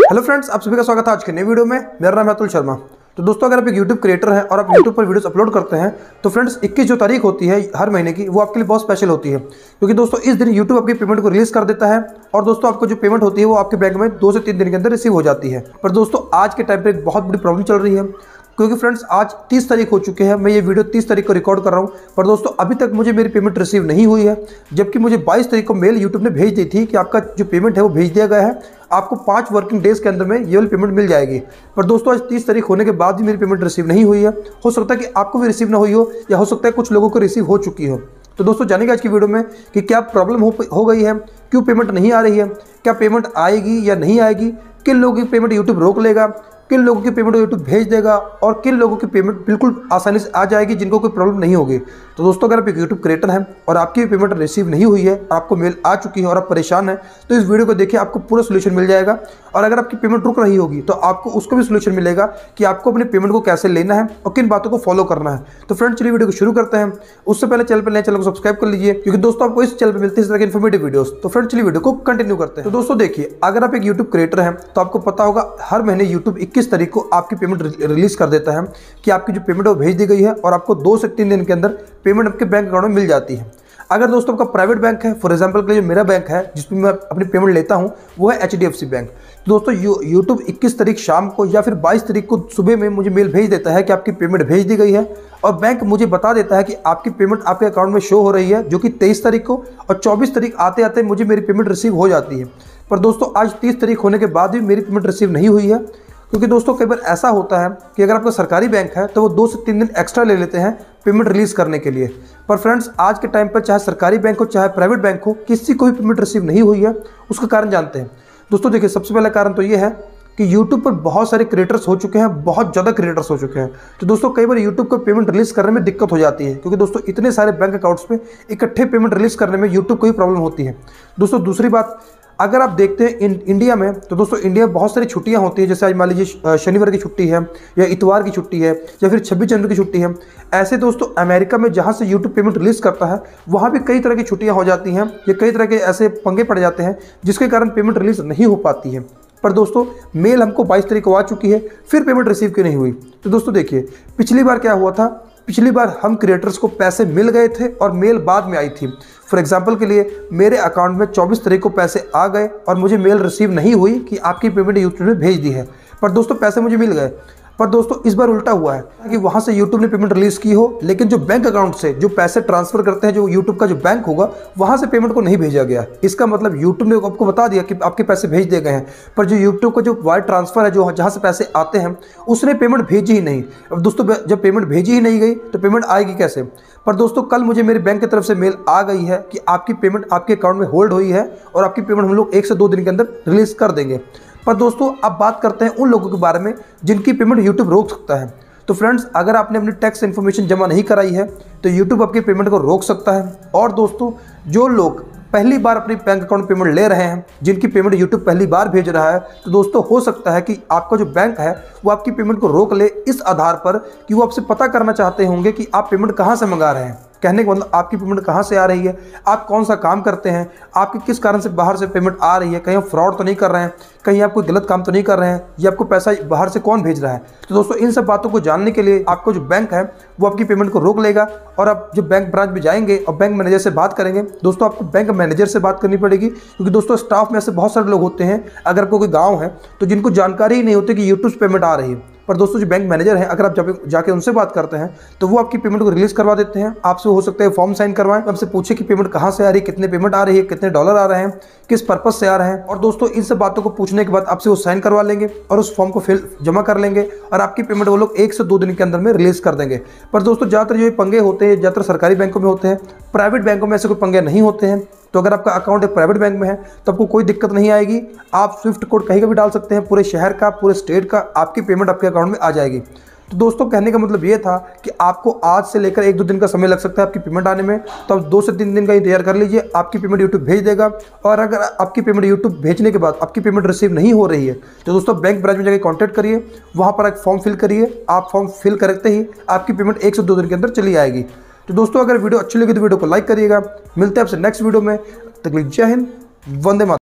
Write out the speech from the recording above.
Hello friends, आप सभी का स्वागत है आज के नए वीडियो में। मेरा नाम है अतुल शर्मा। तो दोस्तों, अगर आप एक यूट्यूब क्रिएटर हैं और आप यूट्यूब पर वीडियोस अपलोड करते हैं तो फ्रेंड्स 21 जो तारीख होती है हर महीने की, वो आपके लिए बहुत स्पेशल होती है, क्योंकि दोस्तों इस दिन यूट्यूब आपकी पेमेंट को रिलीज कर देता है और दोस्तों आपको जो पेमेंट होती है वो आपके बैंक में 2 से 3 दिन के अंदर रिसीव हो जाती है। पर दोस्तों आज के टाइम पर एक बहुत बड़ी प्रॉब्लम चल रही है, क्योंकि फ्रेंड्स आज 30 तारीख हो चुके हैं। मैं ये वीडियो 30 तारीख को रिकॉर्ड कर रहा हूँ, पर दोस्तों अभी तक मुझे मेरी पेमेंट रिसीव नहीं हुई है, जबकि मुझे 22 तारीख को मेल यूट्यूब ने भेज दी थी कि आपका जो पेमेंट है वो भेज दिया गया है, आपको 5 वर्किंग डेज के अंदर में ये वाली पेमेंट मिल जाएगी। पर दोस्तों आज 30 तारीख होने के बाद भी मेरी पेमेंट रिसीव नहीं हुई है। हो सकता है कि आपको भी रिसीव ना हुई हो, या हो सकता है कुछ लोगों को रिसीव हो चुकी हो। तो दोस्तों जानेंगे आज की वीडियो में कि क्या प्रॉब्लम हो गई है, क्यों पेमेंट नहीं आ रही है, क्या पेमेंट आएगी या नहीं आएगी, किन लोगों की पेमेंट यूट्यूब रोक लेगा, किन लोगों की पेमेंट यूट्यूब भेज देगा और किन लोगों की पेमेंट बिल्कुल आसानी से आ जाएगी जिनको कोई प्रॉब्लम नहीं होगी। तो दोस्तों अगर आप एक यूट्यूब क्रिएटर हैं और आपकी पेमेंट रिसीव नहीं हुई है, आपको मेल आ चुकी है और आप परेशान हैं, तो इस वीडियो को देखिए, आपको पूरा सोल्यूशन मिल जाएगा। और अगर आपकी पेमेंट रुक रही होगी तो आपको उसको भी सोल्यूशन मिलेगा कि आपको अपनी पेमेंट को कैसे लेना है और किन बातों को फॉलो करना है। तो फ्रेंड्स चलिए वीडियो को शुरू करते हैं। उससे पहले चैनल को सब्सक्राइब कर लीजिए, क्योंकि दोस्तों आपको इस चैनल पर मिलती है इस तरह की इन्फॉर्मेटिव वीडियोस। तो फ्रेंड्स चलिए वीडियो को कंटिन्यू करते हैं। तो दोस्तों देखिए, अगर आप एक यूट्यूब क्रिएटर हैं तो आपको पता होगा हर महीने यूट्यूब 21 तारीख को आपकी पेमेंट रिलीज कर देता है कि आपकी जो पेमेंट है वो भेज दी गई है और आपको 2 से 3 दिन के अंदर पेमेंट आपके बैंक अकाउंट में मिल जाती है। अगर दोस्तों आपका प्राइवेट बैंक है, फॉर एग्जांपल के लिए मेरा बैंक है जिसमें मैं अपनी पेमेंट लेता हूं, वो है HDFC बैंक। तो दोस्तों यूट्यूब 21 तारीख शाम को या फिर 22 तारीख को सुबह में मुझे मेल भेज देता है कि आपकी पेमेंट भेज दी गई है, और बैंक मुझे बता देता है कि आपकी पेमेंट आपके अकाउंट में शो हो रही है, जो कि 23 तारीख को, और 24 तारीख आते आते मुझे मेरी पेमेंट रिसीव हो जाती है। पर दोस्तों आज 30 तारीख होने के बाद भी मेरी पेमेंट रिसीव नहीं हुई है, क्योंकि दोस्तों कई बार ऐसा होता है कि अगर आपका सरकारी बैंक है तो वो 2 से 3 दिन एक्स्ट्रा ले लेते हैं पेमेंट रिलीज़ करने के लिए। पर फ्रेंड्स आज के टाइम पर चाहे सरकारी बैंक हो चाहे प्राइवेट बैंक हो, किसी को भी पेमेंट रिसीव नहीं हुई है। उसका कारण जानते हैं दोस्तों। देखिए, सबसे पहला कारण तो ये है कि यूट्यूब पर बहुत सारे क्रिएटर्स हो चुके हैं, बहुत ज़्यादा क्रिएटर्स हो चुके हैं। तो दोस्तों कई बार यूट्यूब को पेमेंट रिलीज़ करने में दिक्कत हो जाती है, क्योंकि दोस्तों इतने सारे बैंक अकाउंट्स में इकट्ठे पेमेंट रिलीज़ करने में यूट्यूब को ही प्रॉब्लम होती है। दोस्तों दूसरी बात, अगर आप देखते हैं इंडिया में, तो दोस्तों इंडिया में बहुत सारी छुट्टियां होती हैं। जैसे आज मान लीजिए शनिवार की छुट्टी है, या इतवार की छुट्टी है, या फिर 26 जनवरी की छुट्टी है। ऐसे दोस्तों अमेरिका में जहां से यूट्यूब पेमेंट रिलीज़ करता है, वहां भी कई तरह की छुट्टियां हो जाती हैं, या कई तरह के ऐसे पंगे पड़ जाते हैं जिसके कारण पेमेंट रिलीज़ नहीं हो पाती है। पर दोस्तों मेल हमको 22 तारीख को आ चुकी है, फिर पेमेंट रिसीव क्यों नहीं हुई? तो दोस्तों देखिए, पिछली बार क्या हुआ था, पिछली बार हम क्रिएटर्स को पैसे मिल गए थे और मेल बाद में आई थी। फॉर एग्जांपल के लिए मेरे अकाउंट में 24 तारीख को पैसे आ गए और मुझे मेल रिसीव नहीं हुई कि आपकी पेमेंट यूट्यूब ने भेज दी है, पर दोस्तों पैसे मुझे मिल गए। पर दोस्तों इस बार उल्टा हुआ है कि वहां से यूट्यूब ने पेमेंट रिलीज की हो, लेकिन जो बैंक अकाउंट से जो पैसे ट्रांसफर करते हैं, जो यूट्यूब का जो बैंक होगा, वहां से पेमेंट को नहीं भेजा गया। इसका मतलब यूट्यूब ने आपको बता दिया कि आपके पैसे भेज दिए गए हैं, पर जो यूट्यूब का जो वायर ट्रांसफर है, जो जहां से पैसे आते हैं, उसने पेमेंट भेजी ही नहीं। अब दोस्तों जब पेमेंट भेजी ही नहीं गई तो पेमेंट आएगी कैसे? पर दोस्तों कल मुझे मेरे बैंक की तरफ से मेल आ गई है कि आपकी पेमेंट आपके अकाउंट में होल्ड हुई है और आपकी पेमेंट हम लोग 1 से 2 दिन के अंदर रिलीज कर देंगे। पर दोस्तों अब बात करते हैं उन लोगों के बारे में जिनकी पेमेंट यूट्यूब रोक सकता है। तो फ्रेंड्स अगर आपने अपनी टैक्स इन्फॉर्मेशन जमा नहीं कराई है तो यूट्यूब आपकी पेमेंट को रोक सकता है। और दोस्तों जो लोग पहली बार अपनी बैंक अकाउंट पेमेंट ले रहे हैं, जिनकी पेमेंट यूट्यूब पहली बार भेज रहा है, तो दोस्तों हो सकता है कि आपका जो बैंक है वो आपकी पेमेंट को रोक ले, इस आधार पर कि वो आपसे पता करना चाहते होंगे कि आप पेमेंट कहाँ से मंगा रहे हैं। कहने का मतलब आपकी पेमेंट कहाँ से आ रही है, आप कौन सा काम करते हैं, आपकी किस कारण से बाहर से पेमेंट आ रही है, कहीं आप फ्रॉड तो नहीं कर रहे हैं, कहीं आप कोई गलत काम तो नहीं कर रहे हैं, या आपको पैसा बाहर से कौन भेज रहा है। तो दोस्तों इन सब बातों को जानने के लिए आपको जो बैंक है वो आपकी पेमेंट को रोक लेगा, और आप जो बैंक ब्रांच में जाएंगे और बैंक मैनेजर से बात करेंगे। दोस्तों आपको बैंक मैनेजर से बात करनी पड़ेगी, क्योंकि दोस्तों स्टाफ में ऐसे बहुत सारे लोग होते हैं, अगर आपको कोई गाँव है तो जिनको जानकारी ही नहीं होती कि यूट्यूब पेमेंट आ रही है। पर दोस्तों जो बैंक मैनेजर हैं, अगर आप जाके उनसे बात करते हैं तो वो आपकी पेमेंट को रिलीज करवा देते हैं। आपसे हो सकता है फॉर्म साइन करवाएं, आपसे पूछे कि पेमेंट कहाँ से आ रही है, कितने पेमेंट आ रही है, कितने डॉलर आ रहे हैं, किस पर्पस से आ रहे हैं। और दोस्तों इन सब बातों को पूछने के बाद आपसे वो साइन करवा लेंगे और उस फॉर्म को जमा कर लेंगे, और आपकी पेमेंट वो लोग 1 से 2 दिन के अंदर में रिलीज कर देंगे। पर दोस्तों ज़्यादातर जो पंगे होते हैं ज़्यादातर सरकारी बैंकों में होते हैं, प्राइवेट बैंकों में ऐसे कोई पंगे नहीं होते हैं। तो अगर आपका अकाउंट एक प्राइवेट बैंक में है तो आपको कोई दिक्कत नहीं आएगी, आप स्विफ्ट कोड कहीं का भी डाल सकते हैं, पूरे शहर का, पूरे स्टेट का, आपकी पेमेंट आपके अकाउंट में आ जाएगी। तो दोस्तों कहने का मतलब ये था कि आपको आज से लेकर 1-2 दिन का समय लग सकता है आपकी पेमेंट आने में, तो आप 2 से 3 दिन का इंतजार कर लीजिए, आपकी पेमेंट यूट्यूब भेज देगा। और अगर आपकी पेमेंट यूट्यूब भेजने के बाद आपकी पेमेंट रिसीव नहीं हो रही है तो दोस्तों बैंक ब्रांच में जाकर कॉन्टैक्ट करिए, वहाँ पर एक फॉर्म फिल करिए। आप फॉर्म फिल करते ही आपकी पेमेंट 1 से 2 दिन के अंदर चली आएगी। तो दोस्तों अगर वीडियो अच्छी लगी तो वीडियो को लाइक करिएगा। मिलते हैं आपसे नेक्स्ट वीडियो में, तब तक जय हिंद, वंदे मातरम।